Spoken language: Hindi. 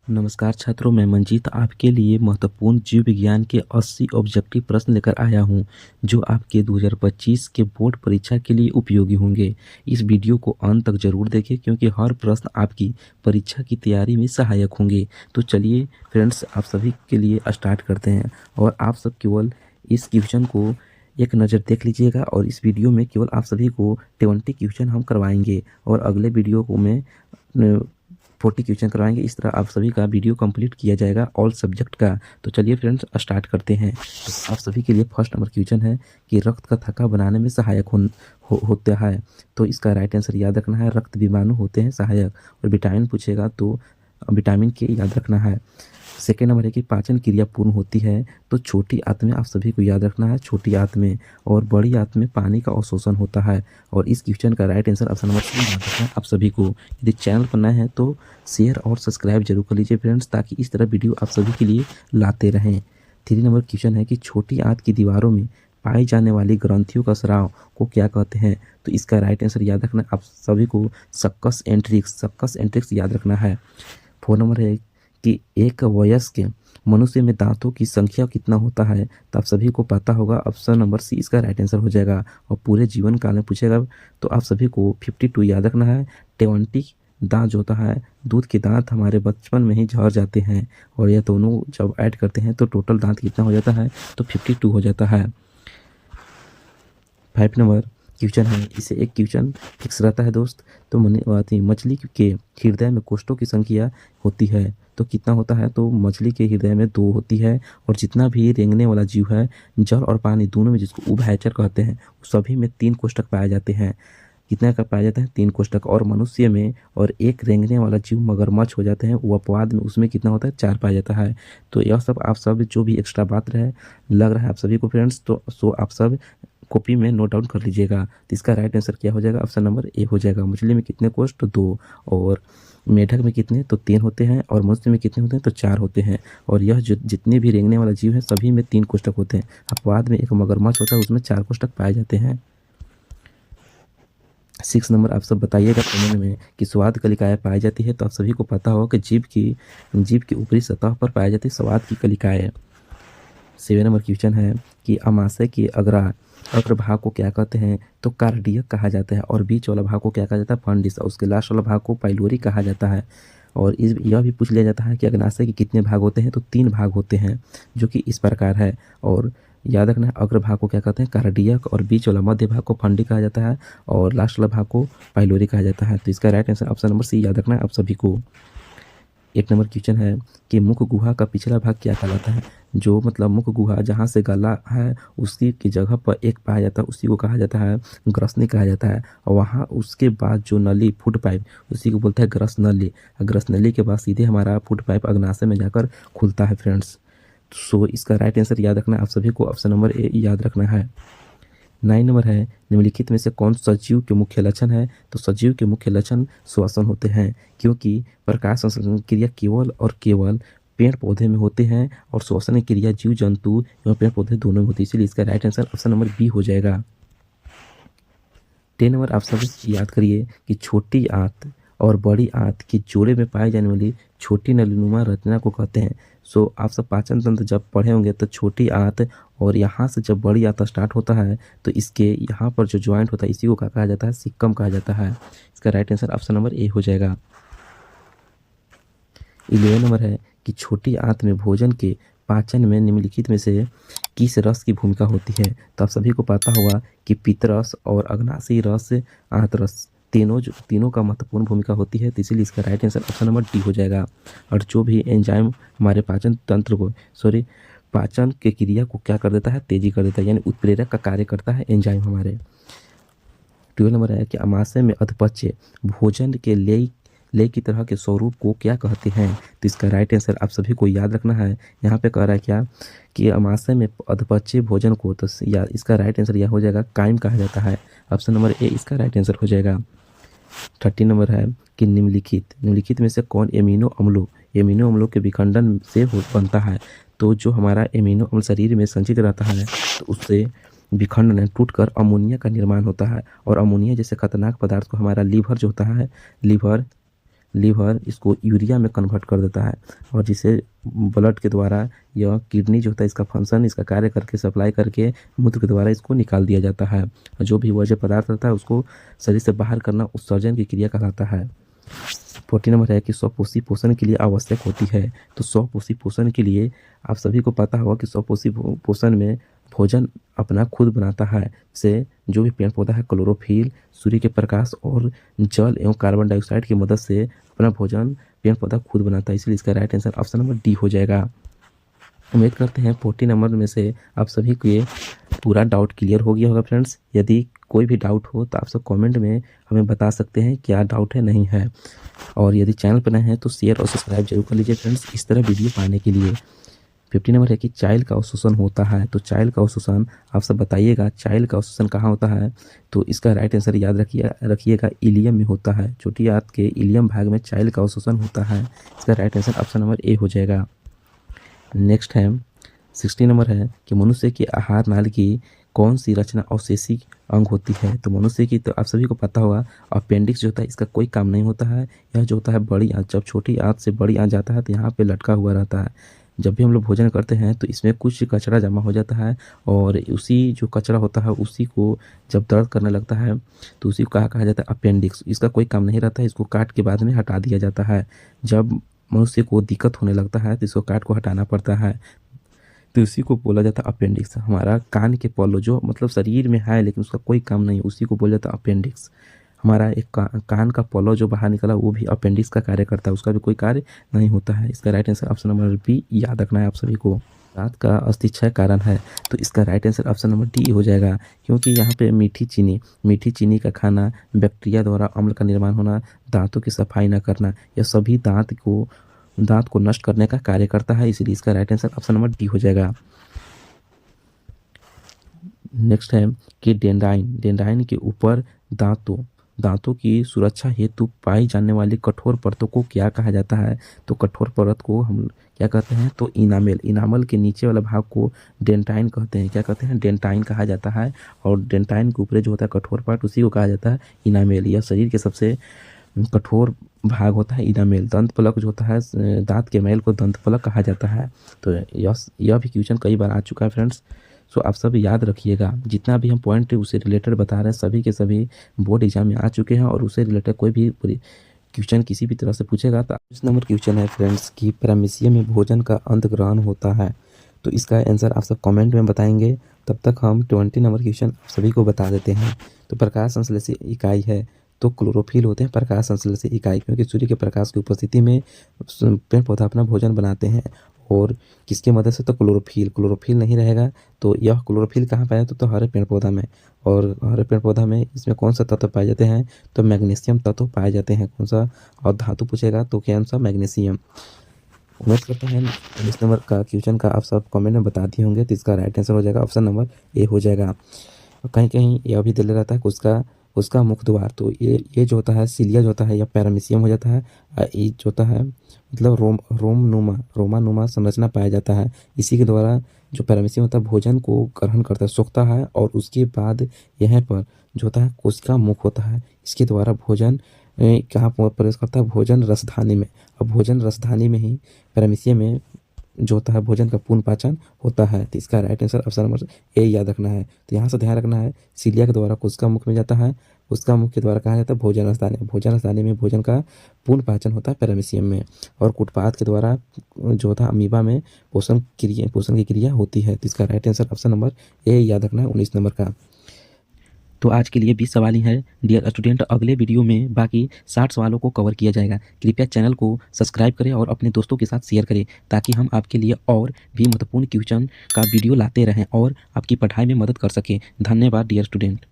नमस्कार छात्रों, मैं मंजीत आपके लिए महत्वपूर्ण जीव विज्ञान के 80 ऑब्जेक्टिव प्रश्न लेकर आया हूं, जो आपके 2025 के बोर्ड परीक्षा के लिए उपयोगी होंगे। इस वीडियो को अंत तक जरूर देखें क्योंकि हर प्रश्न आपकी परीक्षा की तैयारी में सहायक होंगे। तो चलिए फ्रेंड्स, आप सभी के लिए स्टार्ट करते हैं और आप सब केवल इस क्वेश्चन को एक नज़र देख लीजिएगा और इस वीडियो में केवल आप सभी को 20 क्वेश्चन हम करवाएंगे और अगले वीडियो को मैं 40 क्वेश्चन करवाएंगे। इस तरह आप सभी का वीडियो कंप्लीट किया जाएगा ऑल सब्जेक्ट का। तो चलिए फ्रेंड्स स्टार्ट करते हैं। तो आप सभी के लिए फर्स्ट नंबर क्वेश्चन है कि रक्त का थक्का बनाने में सहायक होता है। तो इसका राइट आंसर याद रखना है, रक्त विमाणु होते हैं सहायक। और विटामिन पूछेगा तो विटामिन के याद रखना है। सेकेंड नंबर है कि पाचन क्रिया पूर्ण होती है तो छोटी आंत में आप सभी को याद रखना है, छोटी आंत में। और बड़ी आंत में पानी का अवशोषण होता है। और इस क्वेश्चन का right answer option number C याद रखना है आप सभी को। यदि चैनल पर नए हैं तो शेयर और सब्सक्राइब जरूर कर लीजिए फ्रेंड्स, ताकि इस तरह वीडियो आप सभी के लिए लाते रहें। 3 नंबर क्वेश्चन है कि छोटी आंत की दीवारों में पाई जाने वाली ग्रंथियों का स्राव को क्या कहते हैं। तो इसका राइट आंसर याद रखना आप सभी को सक्कस एंट्रिक्स याद रखना है। 4 नंबर है कि एक वयस्क मनुष्य में दांतों की संख्या कितना होता है। तो आप सभी को पता होगा, ऑप्शन नंबर सी इसका राइट आंसर हो जाएगा। और पूरे जीवन काल में पूछेगा तो आप सभी को 52 याद रखना है। 20 दांत जो होता है, दूध के दांत हमारे बचपन में ही झड़ जाते हैं और यह दोनों जब ऐड करते हैं तो टोटल दांत कितना हो जाता है, तो 52 हो जाता है। 5 नंबर क्वेश्चन है, इसे एक क्वेश्चन फिक्स रहता है दोस्त। तो मछली के हृदय में कोष्ठों की संख्या होती है तो कितना होता है। तो मछली के हृदय में 2 होती है। और जितना भी रेंगने वाला जीव है, जल और पानी दोनों में, जिसको उभयचर कहते हैं, सभी में 3 कोष्ठक पाए जाते हैं। कितने का पाया जाता है, 3 कोष्ठक। और मनुष्य में और एक रेंगने वाला जीव मगरमच्छ हो जाते हैं, वो अपवाद में, उसमें कितना होता है, 4 पाया जाता है। तो यह सब आप सब जो भी एक्स्ट्रा बात लग रहा है आप सभी को फ्रेंड्स, तो सो आप सब कॉपी में नोट डाउन कर लीजिएगा। तो इसका राइट आंसर क्या हो जाएगा, ऑप्शन नंबर ए हो जाएगा। मछली में कितने कोष्ठ, 2। और मेढक में कितने, तो 3 होते हैं। और मनुष्य में कितने होते हैं, तो 4 होते हैं। और यह जो जितने भी रेंगने वाला जीव है सभी में 3 कोष्ठक होते हैं। अपवाद में एक मगरमच्छ होता है, उसमें 4 कोष्ठक पाए जाते हैं। 6 नंबर आप सब बताइएगा कमेंट में कि स्वाद कलिकाएं पाई जाती है। तो आप सभी को पता होगा कि जीभ की ऊपरी सतह पर पाई जाती है स्वाद की कलिकाएं। 7 नंबर क्वेश्चन है कि अमाशय के अग्रभाग को क्या कहते हैं। तो कार्डियक कहा जाता है। और बीच वाला भाग को क्या कहा जाता है, फंडिस। और उसके लास्ट वाला भाग को पाइलोरी कहा जाता है। और यह भी पूछ लिया जाता है कि अग्नाशय के कितने भाग होते हैं। तो 3 भाग होते हैं, जो कि इस प्रकार है। और याद रखना है, अग्र भाग को क्या कहते हैं, कार्डियक। और बीच वाला मध्य भाग को फंडी कहा जाता है। और लास्ट वाला भाग को पाइलोरी कहा जाता है। तो इसका right answer option number C याद रखना है आप सभी को। 8 नंबर क्वेश्चन है कि मुख गुहा का पिछला भाग क्या कहलाता है। जो मतलब मुख गुहा जहाँ से गला है उसकी की जगह पर एक पाया जाता है, उसी को कहा जाता है ग्रसनी कहा जाता है। और वहाँ उसके बाद जो नली फूड पाइप, उसी को बोलते हैं ग्रस नली। ग्रस नली के बाद सीधे हमारा फूड पाइप अग्नाशय में जाकर खुलता है फ्रेंड्स। सो इसका राइट आंसर याद रखना है आप सभी को, ऑप्शन नंबर ए याद रखना है। 9 नंबर है, निम्नलिखित में से कौन सजीव के मुख्य लक्षण है। तो सजीव के मुख्य लक्षण श्वसन होते हैं, क्योंकि प्रकाश संश्लेषण क्रिया केवल और केवल पेड़ पौधे में होते हैं और श्वसन क्रिया जीव जंतु एवं पेड़ पौधे दोनों में होती है। इसलिए इसका right answer option number B हो जाएगा। 10 नंबर आप सब याद करिए कि छोटी आंत और बड़ी आंत के जोड़े में पाई जाने वाली छोटी नलीनुमा रचना को कहते हैं। सो आप सब पाचन तंत्र जब पढ़े होंगे तो छोटी आंत और यहाँ से जब बड़ी आंत स्टार्ट होता है तो इसके यहाँ पर जो ज्वाइंट होता है इसी को क्या कहा जाता है, सिक्कम कहा जाता है। इसका right answer option number A हो जाएगा। 11 नंबर है कि छोटी आंत में भोजन के पाचन में निम्नलिखित में से किस रस की भूमिका होती है। तो आप सभी को पता होगा कि पित्तरस और अग्नाशयी रस, आंत रस, तीनों का महत्वपूर्ण भूमिका होती है। तो इसीलिए इसका right answer option number D हो जाएगा। और जो भी एंजाइम हमारे पाचन के क्रिया को क्या कर देता है, तेजी कर देता है, यानी उत्प्रेरक का कार्य करता है एंजाइम हमारे। 12 नंबर है कि अमाशय में अधपच्य भोजन के ले की तरह के स्वरूप को क्या कहते हैं। तो इसका राइट आंसर आप सभी को याद रखना है। यहाँ पे कह रहा है क्या कि अमाशय में अधपच्य भोजन को, तो इसका राइट आंसर यह हो जाएगा, काइम कहा जाता है। ऑप्शन नंबर ए इसका राइट आंसर हो जाएगा। 13 नंबर है कि निम्नलिखित में से कौन एमिनो अम्लों के विखंडन से बनता है। तो जो हमारा एमिनो अम्ल शरीर में संचित रहता है तो उससे विखंडन टूटकर अमोनिया का निर्माण होता है। और अमोनिया जैसे खतरनाक पदार्थ को हमारा लीवर जो होता है, लीवर इसको यूरिया में कन्वर्ट कर देता है और जिसे ब्लड के द्वारा यह किडनी जो होता है इसका फंक्शन इसका कार्य करके सप्लाई करके मूत्र के द्वारा इसको निकाल दिया जाता है। जो भी वर्ज्य पदार्थ रहता है उसको शरीर से बाहर करना उत्सर्जन की क्रिया कहलाता है। 14 नंबर है कि स्वपोषी पोषण के लिए आवश्यक होती है। तो स्वपोषी पोषण के लिए आप सभी को पता होगा कि स्वपोषी पोषण में भोजन अपना खुद बनाता है। से जो भी पेड़ पौधा है क्लोरोफिल, सूर्य के प्रकाश और जल एवं कार्बन डाइऑक्साइड की मदद से अपना भोजन पेड़ पौधा खुद बनाता है, इसलिए इसका right answer option number D हो जाएगा। उम्मीद करते हैं 40 नंबर में से आप सभी को ये पूरा डाउट क्लियर हो गया होगा फ्रेंड्स। यदि कोई भी डाउट हो तो आप सब कमेंट में हमें बता सकते हैं क्या डाउट है नहीं है। और यदि चैनल पर नए हैं तो शेयर और सब्सक्राइब जरूर कर लीजिए फ्रेंड्स इस तरह वीडियो पाने के लिए। 50 नंबर है कि चाइल्ड का अवशोषण होता है। तो चाइल्ड का अवशोषण आप सब बताइएगा चाइल्ड का अवशोषण कहाँ होता है। तो इसका राइट आंसर याद रखिएगा इलियम में होता है। छोटी आंत के इलियम भाग में चाइल्ड का अवशोषण होता है। इसका right answer option number A हो जाएगा। नेक्स्ट है 60 नंबर है कि मनुष्य के आहार नाल की कौन सी रचना अवशेषी अंग होती है। तो मनुष्य की तो आप सभी को पता होगा अपेंडिक्स जो होता है इसका कोई काम नहीं होता है। यह जो होता है बड़ी आंत, जब छोटी आंत से बड़ी आंत जाता है तो यहाँ पे लटका हुआ रहता है। जब भी हम लोग भोजन करते हैं तो इसमें कुछ कचरा जमा हो जाता है और उसी जो कचरा होता है उसी को जब दर्द करने लगता है तो उसी को कहा जाता है अपेंडिक्स। इसका कोई काम नहीं रहता है, इसको काट के बाद में हटा दिया जाता है। जब मनुष्य को दिक्कत होने लगता है तो इसको काट को हटाना पड़ता है, तो उसी को बोला जाता है अपेंडिक्स। हमारा कान के पल्लो जो मतलब शरीर में है लेकिन उसका कोई काम नहीं, उसी को बोला जाता है अपेंडिक्स। हमारा एक कान का पल्लो जो बाहर निकला वो भी अपेंडिक्स का कार्य करता है, उसका भी कोई कार्य नहीं होता है। इसका right answer option number B याद रखना है आप सभी को। दांत का अस्थि क्षय कारण है तो इसका right answer option number D हो जाएगा, क्योंकि यहाँ पे मीठी चीनी का खाना, बैक्टीरिया द्वारा अम्ल का निर्माण होना, दांतों की सफाई न करना, यह सभी दांत को नष्ट करने का कार्य करता है, इसलिए इसका right answer option number D हो जाएगा। नेक्स्ट है कि डेंड्राइन के ऊपर दांतों की सुरक्षा हेतु पाई जाने वाली कठोर परतों को क्या कहा जाता है। तो कठोर परत को हम क्या कहते हैं तो इनामल के नीचे वाला भाग को डेंटाइन कहते हैं। क्या कहते हैं डेंटाइन कहा जाता है और डेंटाइन के ऊपर जो होता है कठोर पार्ट उसी को कहा जाता है इनामेल। यह शरीर के सबसे कठोर भाग होता है इनामेल। दंत फलक जो होता है दांत के मैल को दंत फलक कहा जाता है। तो यह भी क्वेश्चन कई बार आ चुका है फ्रेंड्स। सो आप सब याद रखिएगा जितना भी हम पॉइंट उससे रिलेटेड बता रहे हैं सभी के सभी बोर्ड एग्जाम में आ चुके हैं और उससे रिलेटेड कोई भी क्वेश्चन किसी भी तरह से पूछेगा तो इस नंबर क्वेश्चन है फ्रेंड्स कि पैरामीशियम में भोजन का अंत ग्रहण होता है। तो इसका आंसर आप सब कमेंट में बताएंगे, तब तक हम 20 नंबर क्वेश्चन आप सभी को बता देते हैं। तो प्रकाश संश्लेषी इकाई है तो क्लोरोफिल होते हैं प्रकाश संश्लेषी इकाई, क्योंकि सूर्य के प्रकाश की उपस्थिति में पेड़ पौधा अपना भोजन बनाते हैं। और किसके मदद से तो क्लोरोफिल नहीं रहेगा तो यह क्लोरोफिल कहाँ पाया तो हरे पेड़ पौधा में। और हरे पेड़ पौधा में इसमें कौन सा तत्व पाए जाते हैं तो मैग्नीशियम तत्व पाए जाते हैं। कौन सा और धातु पूछेगा तो कौन सा मैग्नीशियम। उम्मीद करते हैं 19 नंबर का क्वेश्चन का आप सब कमेंट में बता दिए होंगे, तो इसका राइट आंसर हो जाएगा ऑप्शन नंबर ए हो जाएगा। कहीं कहीं यह भी दिल रहता है कि उसका मुख द्वार, तो ये जो होता है सिलिया जो होता है या पैरामीशियम हो जाता है। ये जो होता है मतलब रोमानुमा संरचना पाया जाता है। इसी के द्वारा जो पैरामीशियम होता है भोजन को ग्रहण करता है, सोखता है और उसके बाद यहाँ पर जो होता है कोशिका मुख होता है। इसके द्वारा भोजन कहाँ प्रवेश करता है भोजन रसधानी में। अब भोजन रसधानी में ही पैरामीशियम में जो होता है भोजन का पूर्ण पाचन होता है। तो इसका right answer option number A याद रखना है। तो यहाँ से ध्यान रखना है सीलिया के द्वारा कोशिका मुख में जाता है, उसका मुख के द्वारा कहा जाता है भोजन रसदानी में भोजन का पूर्ण पाचन होता है पैरामीशियम में। और कुटपाथ के द्वारा जो होता है अमीबा में पोषण की क्रिया होती है। तो इसका right answer option number A याद रखना है 19 नंबर का। तो आज के लिए 20 सवाल ही है डियर स्टूडेंट, अगले वीडियो में बाकी 60 सवालों को कवर किया जाएगा। कृपया चैनल को सब्सक्राइब करें और अपने दोस्तों के साथ शेयर करें ताकि हम आपके लिए और भी महत्वपूर्ण क्वेश्चन का वीडियो लाते रहें और आपकी पढ़ाई में मदद कर सकें। धन्यवाद डियर स्टूडेंट।